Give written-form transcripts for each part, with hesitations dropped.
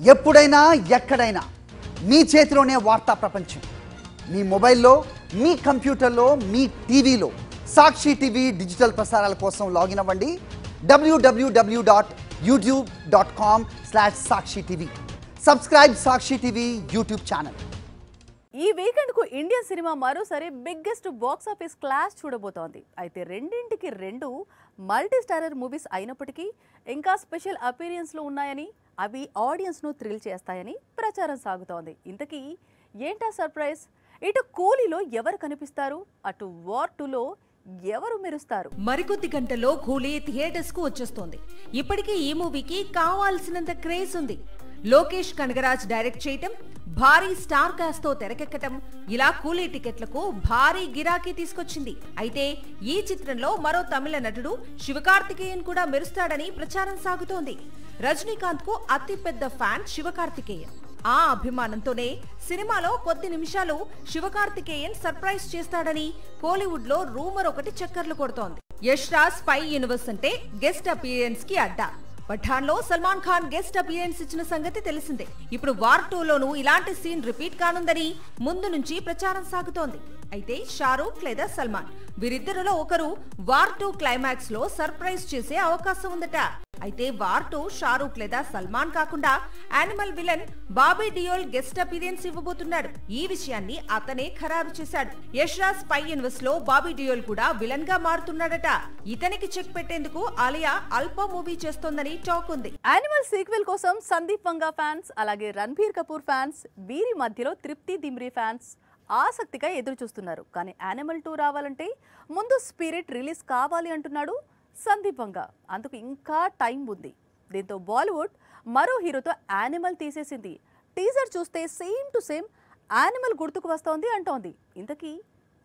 ఎప్పుడైనా ఎక్కడైనా మీ చేతిలోనే వార్తా ప్రపంచం. మీ మొబైల్లో, మీ కంప్యూటర్లో, మీ టీవీలో సాక్షి టీవీ డిజిటల్ ప్రసారాల కోసం లాగిన్ అవ్వండి www.youtube.com/sakshi-tv. సబ్స్క్రైబ్ సాక్షి టీవీ యూట్యూబ్ ఛానల్. ఈ వీకెండ్ కు ఇండియన్ సినిమా మరోసారి బిగ్గెస్ట్ బాక్స్ ఆఫీస్ క్లాష్ చూడబోతోంది. అయితే రెండింటికి రెండు మల్టీ స్టారర్ మూవీస్ అయినప్పటికీ ఇంకా స్పెషల్ అపీరియన్స్ లో ఉన్నాయని, అవి ఆడియన్స్ ను థ్రిల్ చేస్తాయని ప్రచారం సాగుతోంది. ఇంతకీ ఏంటా సర్ప్రైజ్? ఇటు కూలీలో ఎవరు కనిపిస్తారు, అటు వార్ 2లో ఎవరు మెరుస్తారు? మరికొద్ది గంటల్లో కూలీ థియేటర్స్ కు వచ్చేస్తోంది. ఇప్పటికే ఈ మూవీకి కావాల్సినంత క్రేజ్ ఉంది. లోకేష్ కనగరాజ్ డైరెక్ట్ చేయటం, భారీ స్టార్ కాస్ట్ తో తెరకెక్కటం ఇలా కూలీ టికెట్లకు భారీ గిరాకీ తీసుకొచ్చింది. అయితే ఈ చిత్రంలో మరో తమిళ నటుడు శివకార్తికేయన్ కూడా మెరుస్తాడని ప్రచారం సాగుతోంది. రజనీకాంత్ కు అతిపెద్ద ఫ్యాన్ శివకార్తికేయన్. ఆ అభిమానంతోనే సినిమాలో కొద్ది నిమిషాలు శివకార్తికేయన్ సర్ప్రైజ్ చేస్తాడని కోలీవుడ్ లో రూమర్ ఒకటి చక్కర్లు కొడుతోంది. యష్ రాజ్ స్పై యూనివర్స్ అంటే గెస్ట్ అపియరెన్స్ కి అడ్డా. పఠాన్ లో సల్మాన్ ఖాన్ గెస్ట్ అపియరెన్స్ ఇచ్చిన సంగతి తెలిసిందే. ఇప్పుడు వార్ 2లోనూ ఇలాంటి సీన్ రిపీట్ కానుందని ముందు నుంచి ప్రచారం సాగుతోంది. అయితే షారూక్ లేదా సల్మాన్ వీరిద్దరిలో ఒకరు వార్ 2 క్లైమాక్స్ లో సర్ప్రైజ్ చేసే అవకాశం ఉందట. అయితే వార్ 2 షారూక్ లేదా సల్మాన్ కాకుండా animal villain Bobby Deol guest appearance ఇవ్వబోతున్నాడు. ఈ విషయాన్ని అతనే ఖరారు చేశాడు. యష్ రాజ్ స్పై యూనివర్స్ లో బాబీ డియోల్ కూడా విలన్ గా మారుతున్నాడట. ఇతనికి చెక్ పెట్టేందుకు ఆలియా అల్ప మూవీ చేస్తోందని టాక్ ఉంది. యానిమల్ సీక్వెల్ కోసం సందీప్ వంగా ఫ్యాన్స్, అలాగే రణబీర్ కపూర్ ఫ్యాన్స్, వీరి మధ్యలో తృప్తి దిమ్రీ ఫ్యాన్స్ ఆసక్తిగా ఎదురు చూస్తున్నారు. కానీ యానిమల్ 2 రావాలంటే ముందు స్పిరిట్ రిలీజ్ కావాలి అంటున్నాడు సందీప్ వంగా. అందుకు ఇంకా టైం ఉంది. దీంతో బాలీవుడ్ మరో హీరోతో యానిమల్ తీసేసింది. టీజర్ చూస్తే సేమ్ టు సేమ్ యానిమల్ గుర్తుకు వస్తోంది అంటోంది. ఇంతకీ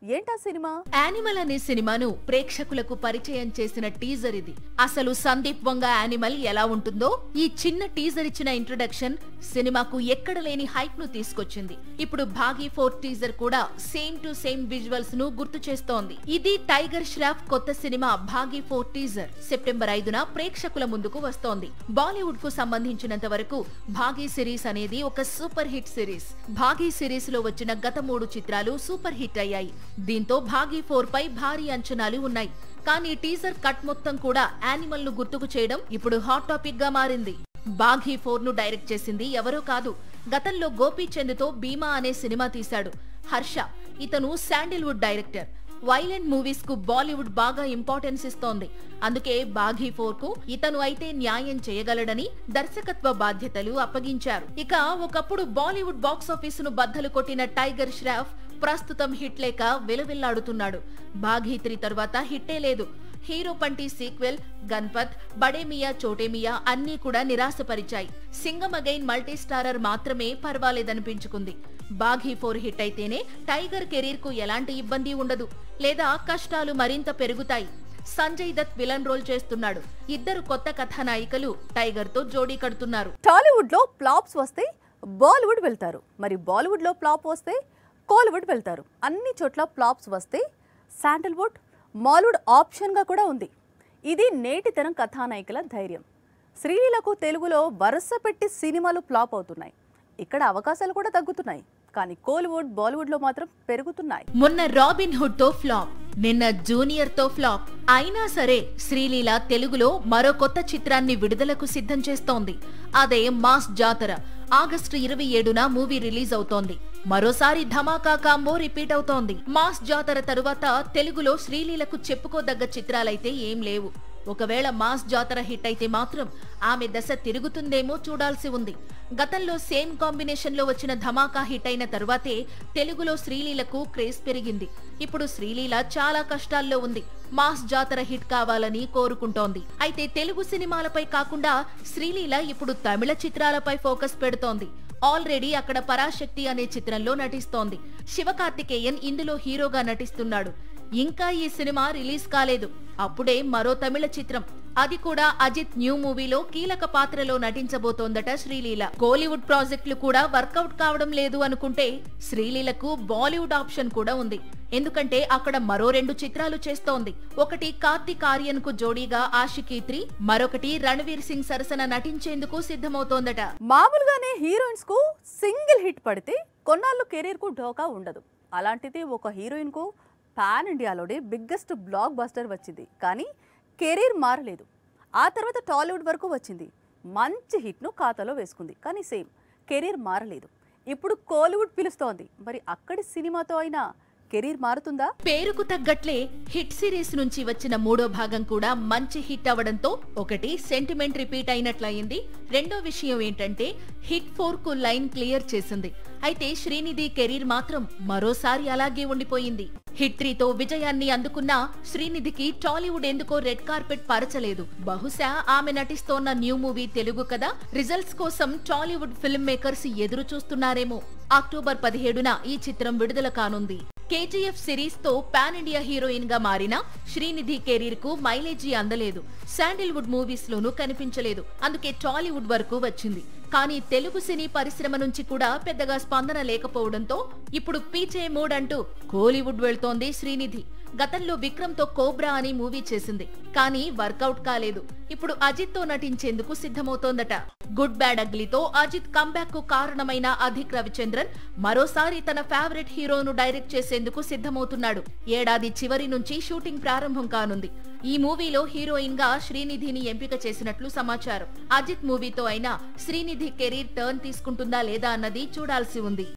ఏంటా సినిమా? యానిమల్ అనే సినిమాను ప్రేక్షకులకు పరిచయం చేసిన టీజర్ ఇది. అసలు సందీప్ వంగా యానిమల్ ఎలా ఉంటుందో ఈ చిన్న టీజర్ ఇచ్చిన ఇంట్రొడక్షన్ సినిమాకు ఎక్కడ లేని హైప్ ను తీసుకొచ్చింది. ఇప్పుడు భాగీ 4 టీజర్ కూడా సేమ్ టు సేమ్ విజువల్స్ ను గుర్తు చేస్తోంది. ఇది టైగర్ ష్రాఫ్ కొత్త సినిమా భాగీ 4 టీజర్ సెప్టెంబర్ 5న ప్రేక్షకుల ముందుకు వస్తోంది. బాలీవుడ్ కు సంబంధించినంత వరకు భాగీ సిరీస్ అనేది ఒక super hit series. Baaghi series లో వచ్చిన గత 3 చిత్రాలు సూపర్ హిట్ అయ్యాయి. దీంతో భాగీ 4 పై భారీ అంచనాలు ఉన్నాయి. కానీ టీజర్ కట్ మొత్తం కూడా యానిమల్ ను గుర్తుకు చేయడం ఇప్పుడు హాట్ టాపిక్ గా మారింది. భాగీ 4 ను డైరెక్ట్ చేసింది ఎవరో కాదు, గతంలో గోపీచంద్ తో భీమా అనే సినిమా తీశాడు హర్ష. ఇతను శాండిల్వుడ్ డైరెక్టర్. వైలెంట్ మూవీస్ కు బాలీవుడ్ బాగా ఇంపార్టెన్స్ ఇస్తోంది. అందుకే భాగీ 4 కు ఇతను అయితే న్యాయం చేయగలడని దర్శకత్వ బాధ్యతలు అప్పగించారు. ఇక ఒకప్పుడు బాలీవుడ్ బాక్స్ ఆఫీస్ ను బద్దలు కొట్టిన టైగర్ ష్రాఫ్ ప్రస్తుతం హిట్ లేక వెలువెల్లాడుతున్నాడు. భాగీ 3 తర్వాత హిట్టే లేదు. హీరో పంటి సీక్వెల్, గన్పత్, బడేమియా చోటేమియా అన్నీ కూడా నిరాశపరిచాయి. సింగం అగైన్ మల్టీ స్టారర్ మాత్రమే పర్వాలేదనిపించుకుంది. భాగీ 4 హిట్ అయితేనే టైగర్ కెరీర్ కు ఎలాంటి ఇబ్బంది ఉండదు, లేదా కష్టాలు మరింత పెరుగుతాయి. సంజయ్ దత్ విలన్ రోల్ చేస్తున్నాడు. ఇద్దరు కొత్త కథానాయికలు టైగర్ తో జోడీ కడుతున్నారు. టాలీవుడ్ లో ఫ్లాప్స్ వస్తే బాలీవుడ్ వెళ్తారు, మరి బాలీవుడ్ లో ఫ్లాప్ వస్తే కోలీవుడ్ వెళ్తారు. అన్ని చోట్ల ఫ్లాప్స్ వస్తే శాండిల్వుడ్, మాలీవుడ్ ఆప్షన్ గా కూడా ఉంది. ఇది నేటి తరం కథానాయికల ధైర్యం. శ్రీలీలకు తెలుగులో వరుస పెట్టి సినిమాలు ఫ్లాప్ అవుతున్నాయి. ఇక్కడ అవకాశాలు కూడా తగ్గుతున్నాయి. కానీ కోలీవుడ్, బాలీవుడ్ లో మాత్రం పెరుగుతున్నాయి. మొన్న రాబిన్ హుడ్ తో ఫ్లాప్, నిన్న జూనియర్ తో ఫ్లాప్. అయినా సరే శ్రీలీల తెలుగులో మరో కొత్త చిత్రాన్ని విడుదలకు సిద్ధం చేస్తోంది. అదే మాస్ జాతర. ఆగస్టు 27న మూవీ రిలీజ్ అవుతోంది. మరోసారి ధమాకా కాంబో రిపీట్ అవుతోంది. మాస్ జాతర తరువాత తెలుగులో శ్రీలీలకు చెప్పుకోదగ్గ చిత్రాలైతే ఏం లేవు. ఒకవేళ మాస్ జాతర హిట్ అయితే మాత్రం ఆమె దశ తిరుగుతుందేమో చూడాల్సి ఉంది. గతంలో సేమ్ కాంబినేషన్ లో వచ్చిన ధమాకా హిట్ అయిన తరువాతే తెలుగులో శ్రీలీలకు క్రేజ్ పెరిగింది. ఇప్పుడు శ్రీలీల చాలా కష్టాల్లో ఉంది. మాస్ జాతర హిట్ కావాలని కోరుకుంటోంది. అయితే తెలుగు సినిమాలపై కాకుండా శ్రీలీల ఇప్పుడు తమిళ చిత్రాలపై ఫోకస్ పెడుతోంది. ఆల్రెడీ అక్కడ పరాశక్తి అనే చిత్రంలో నటిస్తోంది. శివకార్తికేయన్ ఇందులో హీరోగా నటిస్తున్నాడు. ఇంకా ఈ సినిమా రిలీజ్ కాలేదు. అప్పుడే మరో తమిళ చిత్రం అది కూడా అజిత్ న్యూ మూవీలో కీలక పాత్రలో నటించబోతోందట శ్రీలీల. కోలీవుడ్ ప్రాజెక్టులు కూడా వర్కౌట్ కావడం లేదు అనుకుంటే శ్రీలీలకు బాలీవుడ్ ఆప్షన్ కూడా ఉంది. ఎందుకంటే అక్కడ మరో 2 చిత్రాలు చేస్తోంది. ఒకటి కార్తిక్ ఆర్యన్ కు జోడీగా ఆషికీ 3, మరొకటి రణవీర్ సింగ్ సరసన నటించేందుకు సిద్ధమవుతోందట. మామూలుగానే హీరోయిన్స్ కు సింగిల్ హిట్ పడితే కొన్నాళ్ళు కెరీర్ కు ఢోకా ఉండదు. అలాంటిది ఒక హీరోయిన్ కు పాన్ ఇండియాలోనే బిగ్గెస్ట్ బ్లాక్ బస్టర్ వచ్చింది. కానీ కెరీర్ మారలేదు. ఆ తర్వాత టాలీవుడ్ వరకు వచ్చింది. మంచి హిట్ను ఖాతాలో వేసుకుంది. కానీ సేమ్ కెరీర్ మారలేదు. ఇప్పుడు కోలీవుడ్ పిలుస్తోంది. మరి అక్కడి సినిమాతో అయినా కెరీర్ మారుతుందా? పేరుకు తగ్గట్లే హిట్ సిరీస్ నుంచి వచ్చిన 3వ భాగం కూడా మంచి హిట్ అవడంతో ఒకటి సెంటిమెంట్ రిపీట్ అయినట్లయింది. రెండో విషయం ఏంటంటే హిట్ 4 కు లైన్ క్లియర్ చేసింది. అయితే శ్రీనిధి కెరీర్ మాత్రం మరోసారి అలాగే ఉండిపోయింది. హిట్ 3 తో విజయాన్ని అందుకున్న శ్రీనిధికి టాలీవుడ్ ఎందుకో రెడ్ కార్పెట్ పరచలేదు. బహుశా ఆమె నటిస్తోన్న న్యూ మూవీ తెలుగు కదా, రిజల్ట్స్ కోసం టాలీవుడ్ ఫిల్మ్ మేకర్స్ ఎదురు చూస్తున్నారేమో. అక్టోబర్ 17న ఈ చిత్రం విడుదల కానుంది. కేజీఎఫ్ సిరీస్ తో పాన్ ఇండియా హీరోయిన్ గా మారిన శ్రీనిధి కెరీర్ కు మైలేజీ అందలేదు. శాండిల్వుడ్ మూవీస్ లోనూ కనిపించలేదు. అందుకే టాలీవుడ్ వరకు వచ్చింది. కానీ తెలుగు సినీ పరిశ్రమ నుంచి కూడా పెద్దగా స్పందన లేకపోవడంతో ఇప్పుడు పీచే మూడ్ అంటూ కోలీవుడ్ వెళ్తోంది శ్రీనిధి. గతంలో విక్రమ్ తో కోబ్రా అని మూవీ చేసింది. కానీ వర్కౌట్ కాలేదు. ఇప్పుడు అజిత్ తో నటించేందుకు సిద్ధమవుతోందట. గుడ్ బ్యాడ్ అగ్లీతో అజిత్ కంబ్యాక్ కు కారణమైన అధిక్ రవిచంద్రన్ మరోసారి తన ఫేవరెట్ హీరోను డైరెక్ట్ చేసేందుకు సిద్ధమవుతున్నాడు. ఏడాది చివరి నుంచి షూటింగ్ ప్రారంభం కానుంది. ఈ మూవీలో హీరోయిన్ గా శ్రీనిధిని ఎంపిక చేసినట్లు సమాచారం. అజిత్ మూవీతో అయినా శ్రీనిధి కెరీర్ టర్న్ తీసుకుంటుందా లేదా అన్నది చూడాల్సి ఉంది.